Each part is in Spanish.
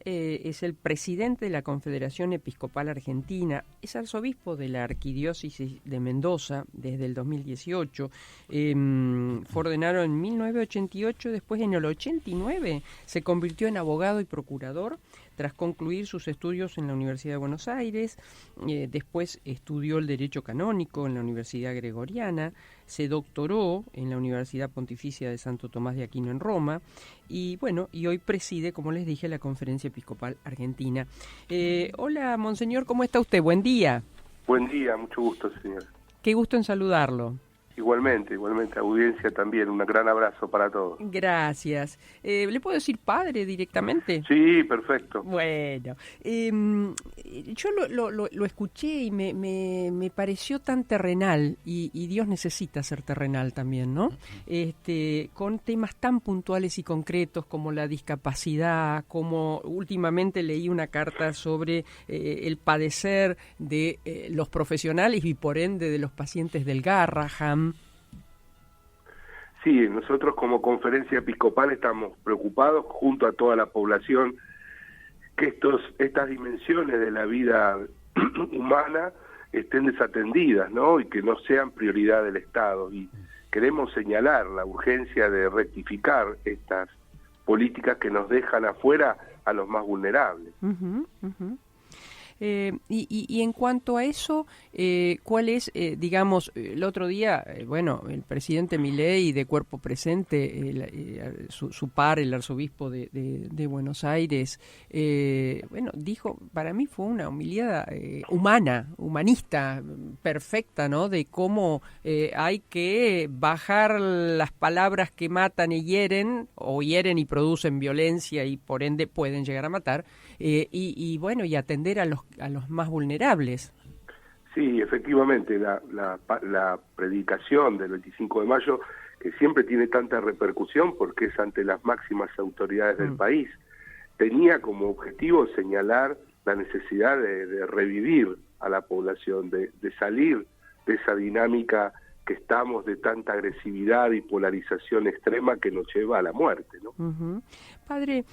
es el presidente de la Confederación Episcopal Argentina, es arzobispo de la Arquidiócesis de Mendoza desde el 2018, fue ordenado en 1988, después en el 89 se convirtió en abogado y procurador tras concluir sus estudios en la Universidad de Buenos Aires. Después estudió el Derecho Canónico en la Universidad Gregoriana, se doctoró en la Universidad Pontificia de Santo Tomás de Aquino en Roma y hoy preside, como les dije, la Conferencia Episcopal Argentina. Hola, monseñor, ¿cómo está usted? Buen día. Buen día, mucho gusto, señor. Qué gusto en saludarlo. Igualmente, audiencia también, un gran abrazo para todos. Gracias. ¿Le puedo decir padre directamente? Sí, perfecto. Bueno, yo lo escuché y me pareció tan terrenal, y Dios necesita ser terrenal también, ¿no? Con temas tan puntuales y concretos como la discapacidad, como últimamente leí una carta sobre el padecer de los profesionales y por ende de los pacientes del Garrahan. Sí, nosotros como Conferencia Episcopal estamos preocupados junto a toda la población que estas dimensiones de la vida humana estén desatendidas, ¿no? Y que no sean prioridad del Estado. Y queremos señalar la urgencia de rectificar estas políticas que nos dejan afuera a los más vulnerables. Y en cuanto a eso, ¿cuál es, el otro día, el presidente Milei de cuerpo presente, su par, el arzobispo de Buenos Aires, dijo, para mí fue una homilía humanista, perfecta, ¿no? De cómo hay que bajar las palabras que matan y hieren y producen violencia y por ende pueden llegar a matar, y atender a los más vulnerables. Sí, efectivamente, la predicación del 25 de mayo, que siempre tiene tanta repercusión porque es ante las máximas autoridades del país, tenía como objetivo señalar la necesidad de revivir a la población, de salir de esa dinámica que estamos de tanta agresividad y polarización extrema que nos lleva a la muerte, ¿no? Uh-huh. Padre,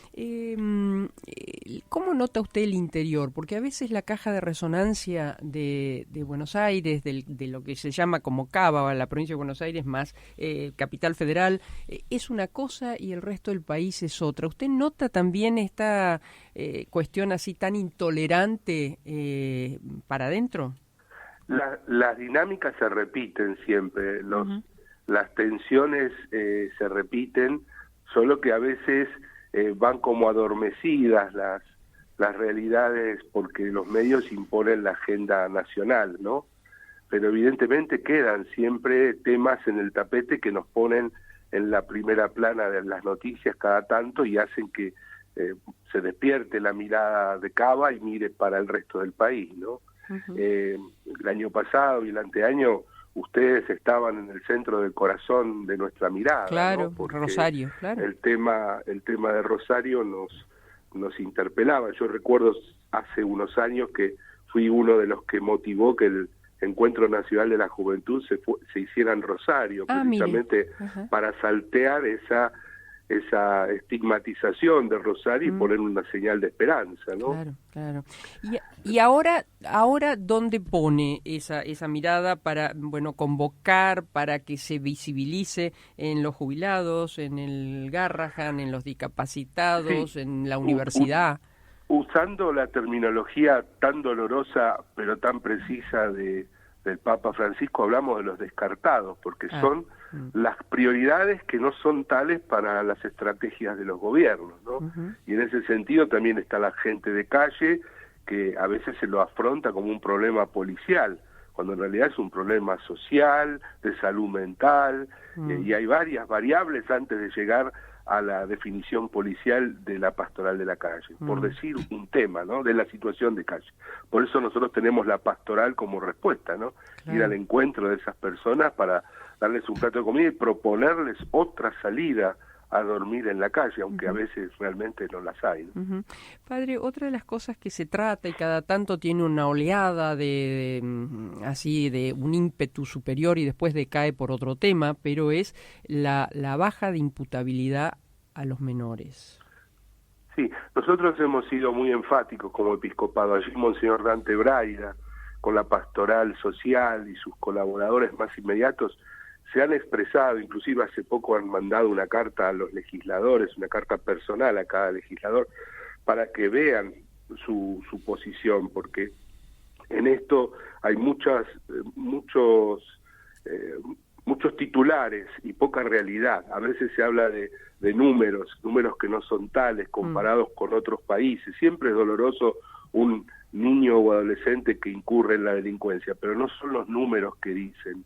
¿cómo nota usted el interior? Porque a veces la caja de resonancia de Buenos Aires, de lo que se llama como Cava, la provincia de Buenos Aires más Capital Federal, es una cosa y el resto del país es otra. ¿Usted nota también esta cuestión así tan intolerante para adentro? Las dinámicas se repiten siempre, las tensiones se repiten, solo que a veces van como adormecidas las realidades porque los medios imponen la agenda nacional, ¿no? Pero evidentemente quedan siempre temas en el tapete que nos ponen en la primera plana de las noticias cada tanto y hacen que se despierte la mirada de Cava y mire para el resto del país, ¿no? Uh-huh. El año pasado y el anteaño ustedes estaban en el centro del corazón de nuestra mirada, claro, ¿no? Porque Rosario, claro. El tema de Rosario nos interpelaba. Yo recuerdo hace unos años que fui uno de los que motivó que el Encuentro Nacional de la Juventud se hiciera en Rosario, precisamente para saltear esa estigmatización de Rosario y poner una señal de esperanza, ¿no? Claro. Y ahora ¿dónde pone esa mirada para, convocar, para que se visibilice en los jubilados, en el Garrahan, en los discapacitados, en la universidad? Usando la terminología tan dolorosa pero tan precisa del Papa Francisco, hablamos de los descartados, porque son las prioridades que no son tales para las estrategias de los gobiernos, ¿no? Uh-huh. Y en ese sentido también está la gente de calle, que a veces se lo afronta como un problema policial, cuando en realidad es un problema social, de salud mental, y hay varias variables antes de llegar a la definición policial de la pastoral de la calle, por decir un tema, ¿no?, de la situación de calle. Por eso nosotros tenemos la pastoral como respuesta, ¿no? Claro. Ir al encuentro de esas personas para darles un plato de comida y proponerles otra salida a dormir en la calle, aunque a veces realmente no las hay, ¿no? Padre, otra de las cosas que se trata y cada tanto tiene una oleada de un ímpetu superior y después decae por otro tema, pero es la baja de imputabilidad a los menores. Sí, nosotros hemos sido muy enfáticos como episcopado. Allí Monseñor Dante Braida, con la pastoral social y sus colaboradores más inmediatos, se han expresado, inclusive hace poco han mandado una carta a los legisladores, una carta personal a cada legislador, para que vean su posición, porque en esto hay muchos titulares y poca realidad. A veces se habla de números que no son tales comparados con otros países. Siempre es doloroso un niño o adolescente que incurre en la delincuencia, pero no son los números que dicen.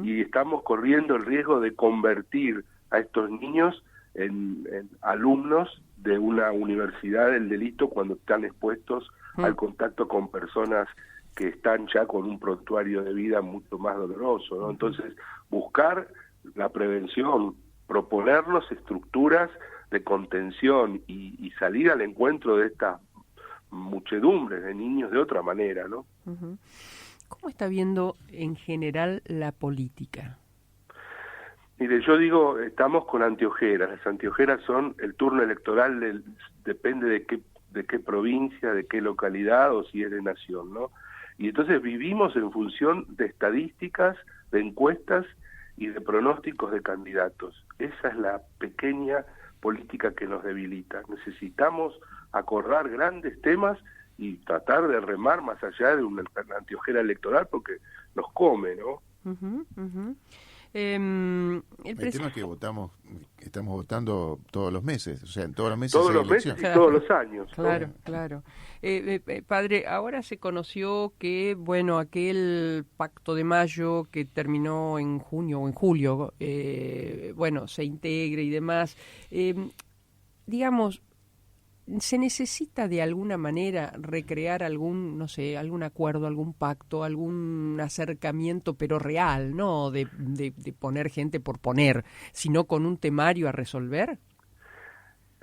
Y estamos corriendo el riesgo de convertir a estos niños en alumnos de una universidad del delito cuando están expuestos al contacto con personas que están ya con un prontuario de vida mucho más doloroso, ¿no? Entonces, buscar la prevención, proponernos estructuras de contención y salir al encuentro de estas muchedumbres de niños de otra manera, ¿no? ¿Cómo está viendo en general la política? Mire, yo digo, estamos con anteojeras. Las anteojeras son el turno electoral, depende de qué provincia, de qué localidad o si es de nación, ¿no? Y entonces vivimos en función de estadísticas, de encuestas y de pronósticos de candidatos. Esa es la pequeña política que nos debilita. Necesitamos acordar grandes temas y tratar de remar más allá de una anteojera electoral porque nos come, ¿no? El tema es que estamos votando todos los meses, o sea, en todos los meses todos hay los elección. meses y todos los años. Claro, ¿no? claro. Padre, ahora se conoció que, bueno, aquel pacto de mayo que terminó en junio o en julio, bueno, se integre y demás, digamos, ¿se necesita de alguna manera recrear algún, no sé, algún acuerdo, algún pacto, algún acercamiento, pero real, no de poner gente por poner, sino con un temario a resolver?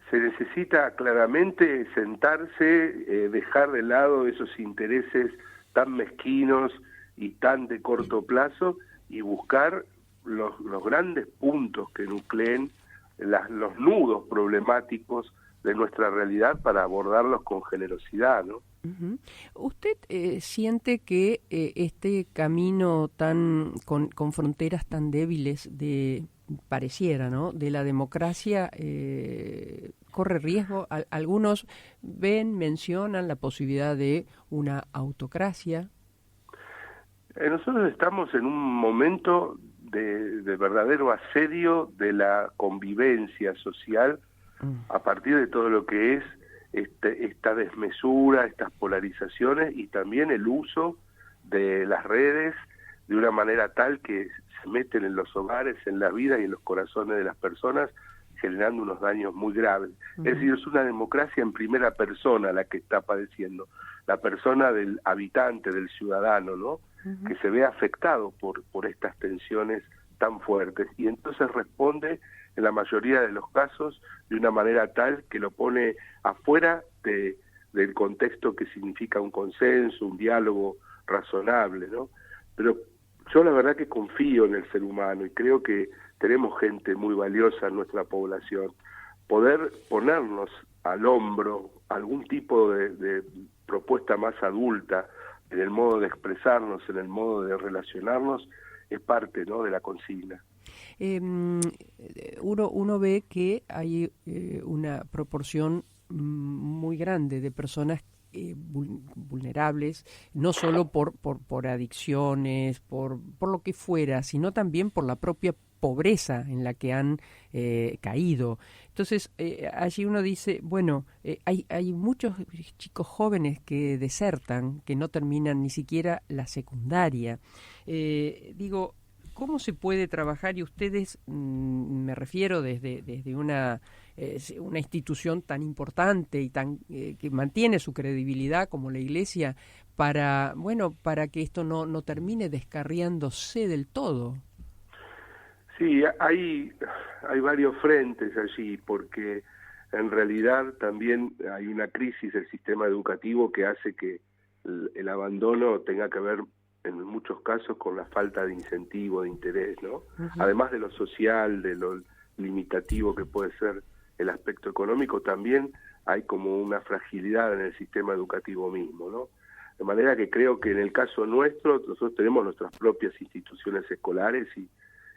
Se necesita claramente sentarse, dejar de lado esos intereses tan mezquinos y tan de corto plazo y buscar los grandes puntos que nucleen los nudos problemáticos de nuestra realidad para abordarlos con generosidad, ¿no? ¿Usted siente que este camino tan con fronteras tan débiles pareciera, ¿no?, de la democracia corre riesgo? Algunos mencionan la posibilidad de una autocracia. Nosotros estamos en un momento de verdadero asedio de la convivencia social a partir de todo lo que es esta desmesura, estas polarizaciones y también el uso de las redes de una manera tal que se meten en los hogares, en la vida y en los corazones de las personas, generando unos daños muy graves. Es decir, es una democracia en primera persona la que está padeciendo, la persona del habitante, del ciudadano, ¿no? Que se ve afectado por estas tensiones tan fuertes y entonces responde en la mayoría de los casos de una manera tal que lo pone afuera del contexto que significa un consenso, un diálogo razonable, ¿no? Pero yo la verdad que confío en el ser humano y creo que tenemos gente muy valiosa en nuestra población. Poder ponernos al hombro algún tipo de propuesta más adulta en el modo de expresarnos, en el modo de relacionarnos, es parte, ¿no?, de la consigna. Uno ve que hay una proporción muy grande de personas vulnerables, no solo por adicciones, por lo que fuera, sino también por la propia pobreza en la que han caído. Entonces, allí uno dice, bueno, hay muchos chicos jóvenes que desertan, que no terminan ni siquiera la secundaria. Digo, ¿cómo se puede trabajar? Y ustedes, me refiero desde una institución tan importante y tan que mantiene su credibilidad como la Iglesia, para que esto no termine descarriándose del todo. Sí, hay varios frentes allí, porque en realidad también hay una crisis del sistema educativo que hace que el abandono tenga que ver en muchos casos con la falta de incentivo, de interés, ¿no? Además de lo social, de lo limitativo que puede ser el aspecto económico, también hay como una fragilidad en el sistema educativo mismo, ¿no? De manera que creo que en el caso nuestro, nosotros tenemos nuestras propias instituciones escolares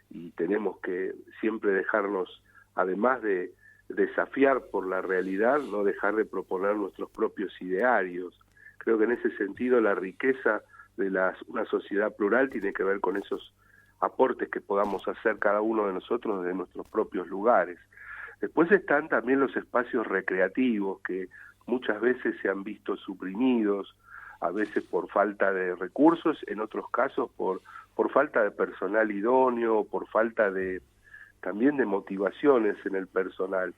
y tenemos que siempre dejarnos, además de desafiar por la realidad, no dejar de proponer nuestros propios idearios. Creo que en ese sentido la riqueza de una sociedad plural tiene que ver con esos aportes que podamos hacer cada uno de nosotros desde nuestros propios lugares. Después están también los espacios recreativos que muchas veces se han visto suprimidos, a veces por falta de recursos, en otros casos por falta de personal idóneo, por falta también de motivaciones en el personal.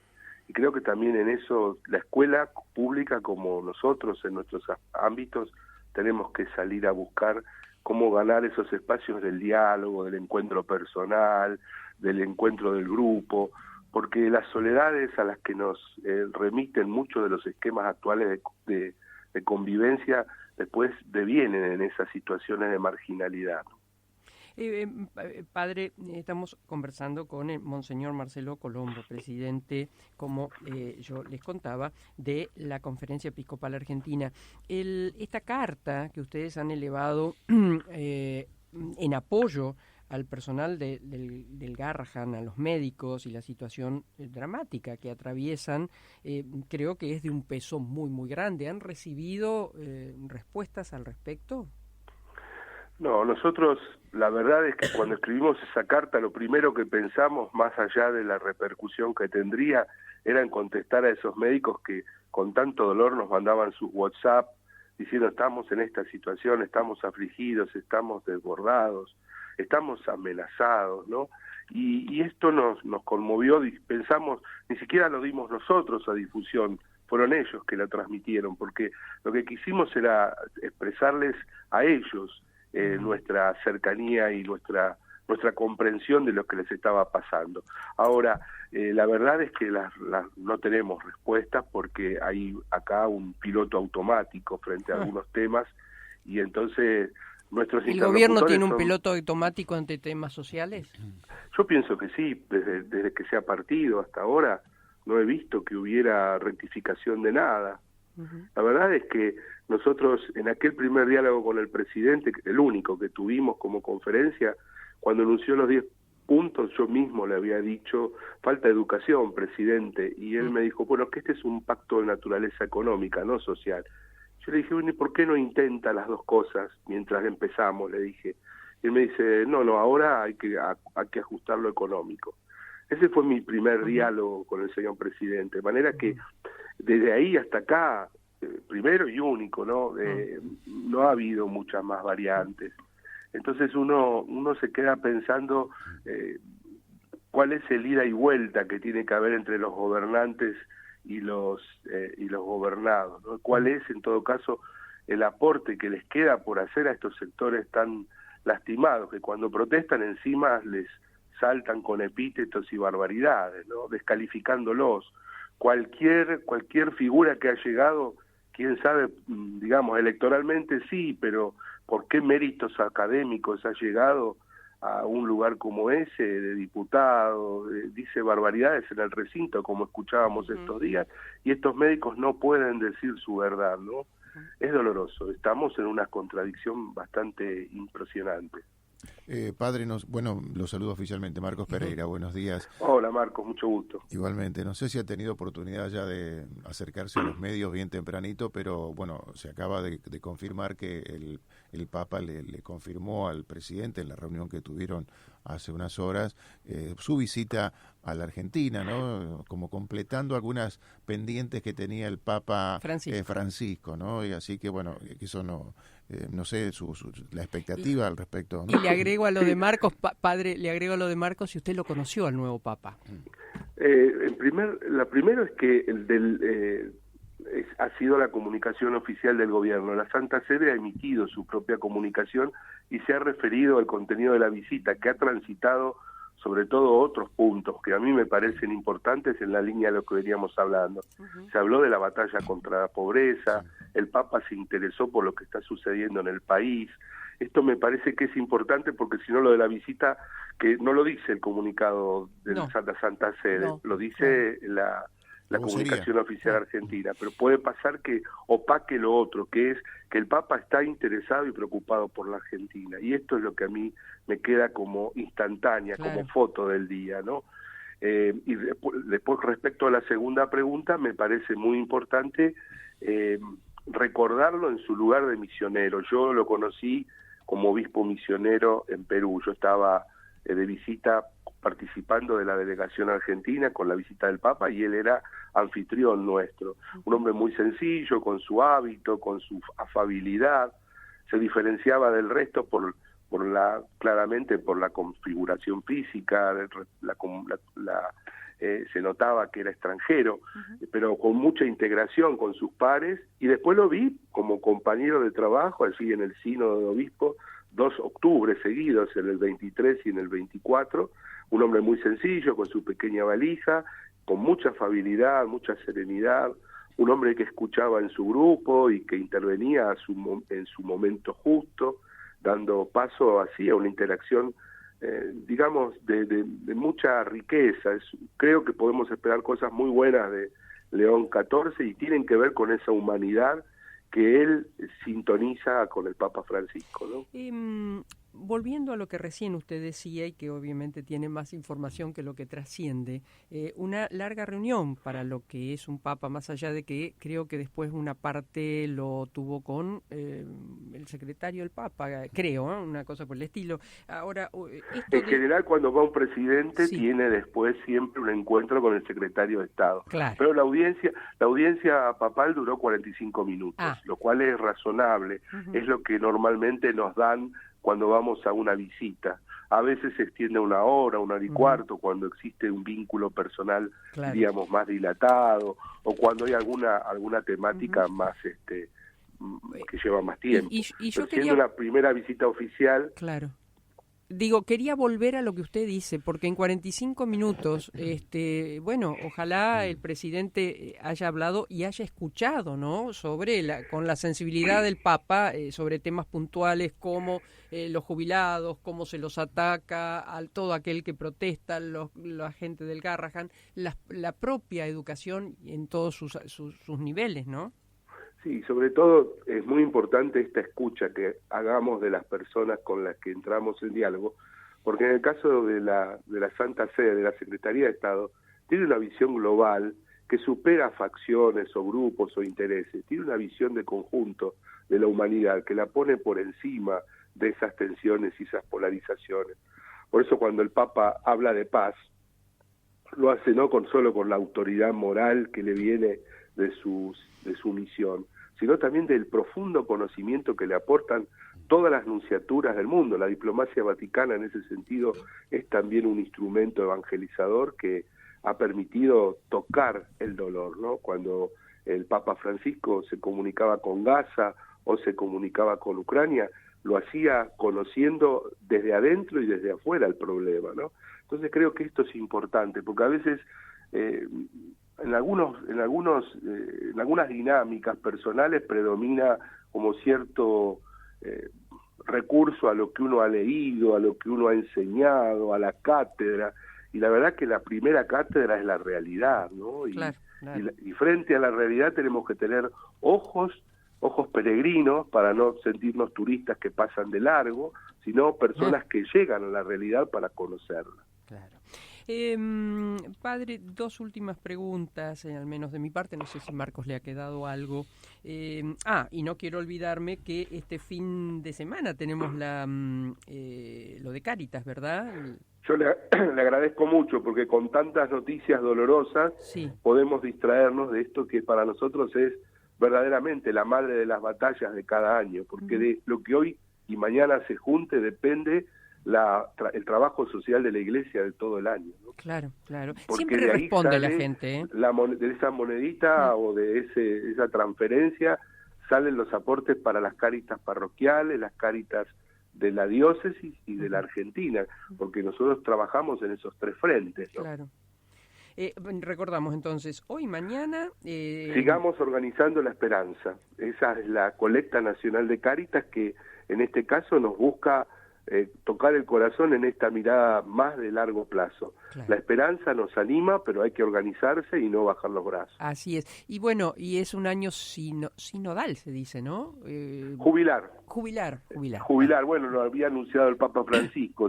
Y creo que también en eso la escuela pública, como nosotros en nuestros ámbitos, tenemos que salir a buscar cómo ganar esos espacios del diálogo, del encuentro personal, del encuentro del grupo, porque las soledades a las que nos remiten muchos de los esquemas actuales de convivencia después devienen en esas situaciones de marginalidad. Padre, estamos conversando con el Monseñor Marcelo Colombo, presidente, como yo les contaba, de la Conferencia Episcopal Argentina. Esta carta que ustedes han elevado en apoyo al personal del Garrahan, a los médicos y la situación dramática que atraviesan, creo que es de un peso muy, muy grande. ¿Han recibido respuestas al respecto? No, nosotros la verdad es que cuando escribimos esa carta lo primero que pensamos, más allá de la repercusión que tendría, era en contestar a esos médicos que con tanto dolor nos mandaban sus WhatsApp diciendo estamos en esta situación, estamos afligidos, estamos desbordados, estamos amenazados, ¿no? Y esto nos conmovió, pensamos, ni siquiera lo dimos nosotros a difusión, fueron ellos que la transmitieron, porque lo que quisimos era expresarles a ellos nuestra cercanía y nuestra comprensión de lo que les estaba pasando. Ahora, la verdad es que no tenemos respuestas porque hay acá un piloto automático frente a algunos temas y entonces nuestros ¿El gobierno tiene un piloto automático ante temas sociales? Yo pienso que sí, desde que se ha partido hasta ahora no he visto que hubiera rectificación de nada. La verdad es que nosotros en aquel primer diálogo con el presidente, el único que tuvimos como conferencia, cuando anunció los 10 puntos, yo mismo le había dicho, falta educación, presidente, y él me dijo, bueno, que este es un pacto de naturaleza económica, no social. Yo le dije, bueno, ¿y por qué no intenta las dos cosas mientras empezamos? Le dije. Y él me dice, no, ahora hay que ajustar lo económico. Ese fue mi primer diálogo con el señor presidente, de manera que desde ahí hasta acá, primero y único, ¿no? No ha habido muchas más variantes. Entonces uno se queda pensando cuál es el ida y vuelta que tiene que haber entre los gobernantes y los gobernados, ¿no? Cuál es, en todo caso, el aporte que les queda por hacer a estos sectores tan lastimados, que cuando protestan encima les saltan con epítetos y barbaridades, ¿no? Descalificándolos. Cualquier figura que ha llegado, quién sabe, digamos, electoralmente sí, pero ¿por qué méritos académicos ha llegado a un lugar como ese, de diputado, dice barbaridades en el recinto, como escuchábamos estos días, y estos médicos no pueden decir su verdad, ¿no? Es doloroso, estamos en una contradicción bastante impresionante. Padre, lo saludo oficialmente, Marcos Pereira, buenos días. Hola Marcos, mucho gusto. Igualmente, no sé si ha tenido oportunidad ya de acercarse a los medios bien tempranito, pero bueno, se acaba de confirmar que el Papa le confirmó al presidente en la reunión que tuvieron hace unas horas su visita a la Argentina, ¿no? Como completando algunas pendientes que tenía el Papa Francisco, ¿no? Y así que bueno, eso no sé la expectativa al respecto, ¿no? Y le agrego a lo de Marcos, padre, le agrego a lo de Marcos, si usted lo conoció al nuevo Papa. La primero es que ha sido la comunicación oficial del gobierno. La Santa Sede ha emitido su propia comunicación y se ha referido al contenido de la visita, que ha transitado sobre todo otros puntos que a mí me parecen importantes en la línea de lo que veníamos hablando. Se habló de la batalla contra la pobreza, el Papa se interesó por lo que está sucediendo en el país. Esto me parece que es importante porque si no lo de la visita, que no lo dice el comunicado de la Santa Sede, lo dice la comunicación oficial argentina, pero puede pasar que opaque lo otro, que es que el Papa está interesado y preocupado por la Argentina, y esto es lo que a mí me queda como instantánea, como foto del día, ¿no? Y después, respecto a la segunda pregunta, me parece muy importante recordarlo en su lugar de misionero. Yo lo conocí como obispo misionero en Perú. Yo estaba de visita participando de la delegación argentina con la visita del Papa, y él era anfitrión nuestro. Un hombre muy sencillo, con su hábito, con su afabilidad. Se diferenciaba del resto claramente por la configuración física, se notaba que era extranjero, pero con mucha integración con sus pares, y después lo vi como compañero de trabajo, así en el sínodo de obispos, 2 octubres seguidos, en el 23 y en el 24, un hombre muy sencillo, con su pequeña valija, con mucha afabilidad, mucha serenidad, un hombre que escuchaba en su grupo y que intervenía en su momento justo, dando paso así a una interacción, digamos, de mucha riqueza. Creo que podemos esperar cosas muy buenas de León XIV, y tienen que ver con esa humanidad que él sintoniza con el Papa Francisco, ¿no? Volviendo a lo que recién usted decía, y que obviamente tiene más información que lo que trasciende, una larga reunión para lo que es un Papa, más allá de que creo que después una parte lo tuvo con el secretario del Papa, creo, una cosa por el estilo. Ahora, en general, cuando va un presidente, tiene después siempre un encuentro con el secretario de Estado. Claro. Pero la audiencia papal duró 45 minutos, lo cual es razonable, es lo que normalmente nos dan cuando vamos a una visita. A veces se extiende 1 hora, 1 hora y cuarto, cuando existe un vínculo personal, digamos, más dilatado, o cuando hay alguna temática más que lleva más tiempo. Y yo siendo la primera visita oficial... Claro. Digo, quería volver a lo que usted dice, porque en 45 minutos, bueno, ojalá el presidente haya hablado y haya escuchado, ¿no?, con la sensibilidad del Papa, sobre temas puntuales como los jubilados, cómo se los ataca, a todo aquel que protesta, la gente del Garrahan, la propia educación en todos sus niveles, ¿no? Sí, sobre todo es muy importante esta escucha que hagamos de las personas con las que entramos en diálogo, porque en el caso de la Santa Sede, de la Secretaría de Estado, tiene una visión global que supera facciones o grupos o intereses, tiene una visión de conjunto de la humanidad que la pone por encima de esas tensiones y esas polarizaciones. Por eso cuando el Papa habla de paz, lo hace no solo con la autoridad moral que le viene de su misión, sino también del profundo conocimiento que le aportan todas las nunciaturas del mundo. La diplomacia vaticana en ese sentido es también un instrumento evangelizador que ha permitido tocar el dolor, ¿no? Cuando el Papa Francisco se comunicaba con Gaza o se comunicaba con Ucrania, lo hacía conociendo desde adentro y desde afuera el problema, ¿no? Entonces creo que esto es importante, porque a veces en algunas dinámicas personales predomina como cierto recurso a lo que uno ha leído, a lo que uno ha enseñado, a la cátedra, y la verdad que la primera cátedra es la realidad, ¿no? Claro. Y frente a la realidad tenemos que tener ojos peregrinos para no sentirnos turistas que pasan de largo, sino personas que llegan a la realidad para conocerla. Claro. Padre, 2 últimas preguntas, al menos de mi parte, no sé si Marcos le ha quedado algo. Y no quiero olvidarme que este fin de semana tenemos lo de Cáritas, ¿verdad? Yo le agradezco mucho, porque con tantas noticias dolorosas podemos distraernos de esto que para nosotros es verdaderamente la madre de las batallas de cada año, porque de lo que hoy y mañana se junte depende el trabajo social de la Iglesia de todo el año, ¿no? Claro. Porque siempre responde la gente, ¿eh? De esa monedita o de esa transferencia salen los aportes para las cáritas parroquiales, las cáritas de la diócesis y de la Argentina, porque nosotros trabajamos en esos 3 frentes, ¿no? Claro. Recordamos entonces, hoy y mañana... Sigamos organizando la esperanza. Esa es la colecta nacional de Cáritas que en este caso nos busca tocar el corazón en esta mirada más de largo plazo. Claro. La esperanza nos anima, pero hay que organizarse y no bajar los brazos. Así es. Y bueno, y es un año sinodal, se dice, ¿no? Jubilar. Bueno, lo había anunciado el Papa Francisco.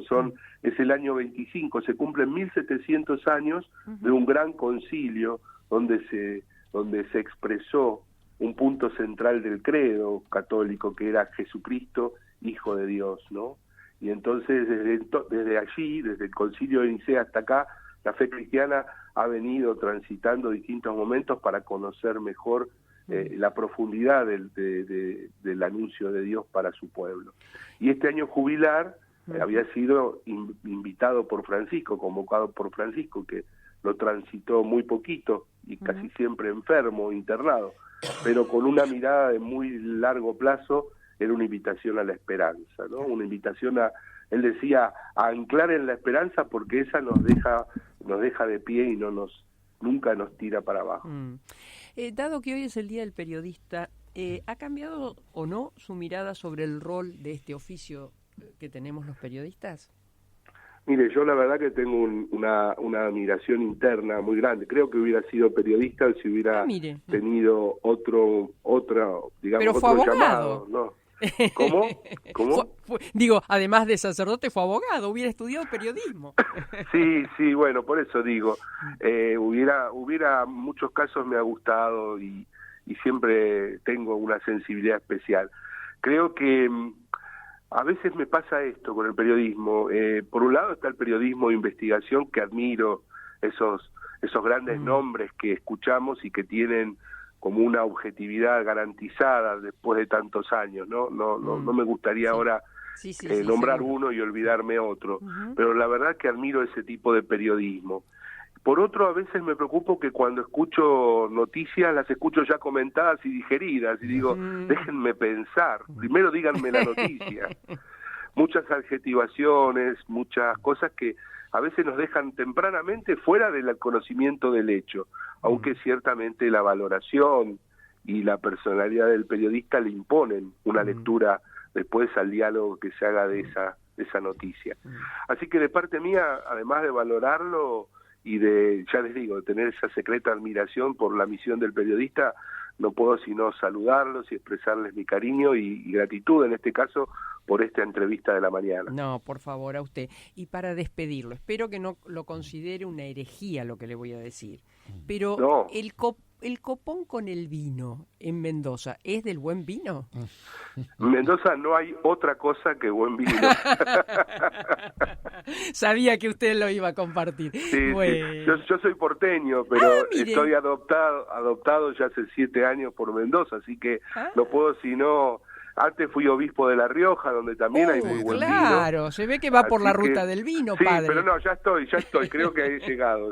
Es el año 25, se cumplen 1700 años de un gran concilio donde se expresó un punto central del credo católico, que era Jesucristo, Hijo de Dios, ¿no? Y entonces desde allí, desde el Concilio de Nicea hasta acá, la fe cristiana ha venido transitando distintos momentos para conocer mejor la profundidad del anuncio de Dios para su pueblo. Y este año jubilar había sido invitado por Francisco, convocado por Francisco, que lo transitó muy poquito y casi siempre enfermo, internado, pero con una mirada de muy largo plazo. Era una invitación a la esperanza, ¿no? Una invitación él decía, a anclar en la esperanza, porque esa nos deja de pie y nunca nos tira para abajo. Dado que hoy es el Día del Periodista, ¿ha cambiado o no su mirada sobre el rol de este oficio que tenemos los periodistas? Mire, yo la verdad que tengo una admiración interna muy grande. Creo que hubiera sido periodista si hubiera tenido otro digamos, pero fue otro abogado. Llamado, ¿no? ¿Cómo? Digo, además de sacerdote, fue abogado, hubiera estudiado periodismo. Sí, bueno, por eso digo, hubiera muchos casos me ha gustado y siempre tengo una sensibilidad especial. Creo que a veces me pasa esto con el periodismo. Por un lado está el periodismo de investigación, que admiro, esos grandes nombres que escuchamos y que tienen como una objetividad garantizada después de tantos años, ¿no? No me gustaría ahora nombrar uno y olvidarme otro, pero la verdad que admiro ese tipo de periodismo. Por otro, a veces me preocupo que cuando escucho noticias, las escucho ya comentadas y digeridas, y digo, déjenme pensar, primero díganme la noticia. Muchas adjetivaciones, muchas cosas que a veces nos dejan tempranamente fuera del conocimiento del hecho, aunque ciertamente la valoración y la personalidad del periodista le imponen una lectura después al diálogo que se haga de esa noticia. Así que de parte mía, además de valorarlo y ya les digo, de tener esa secreta admiración por la misión del periodista, no puedo sino saludarlos y expresarles mi cariño y gratitud, en este caso, por esta entrevista de la mañana. No, por favor, a usted. Y para despedirlo, espero que no lo considere una herejía lo que le voy a decir, pero no. El copón con el vino en Mendoza, ¿es del buen vino? En Mendoza no hay otra cosa que buen vino. Sabía que usted lo iba a compartir. Sí, bueno. Sí. Yo soy porteño, pero estoy adoptado ya hace 7 años por Mendoza, así que no puedo sino... Antes fui obispo de La Rioja, donde también hay muy buen vino. Claro, se ve que va por la ruta del vino, sí, padre. Sí, pero no, ya estoy, creo que he llegado.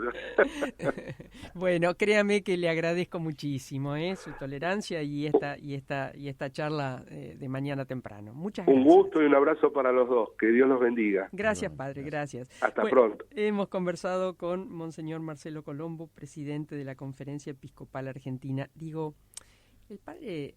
Bueno, créame que le agradezco muchísimo su tolerancia y esta charla de mañana temprano. Muchas gracias. Un gusto y un abrazo para los dos, que Dios los bendiga. Gracias, padre, gracias. Hasta pronto. Hemos conversado con Monseñor Marcelo Colombo, presidente de la Conferencia Episcopal Argentina. El padre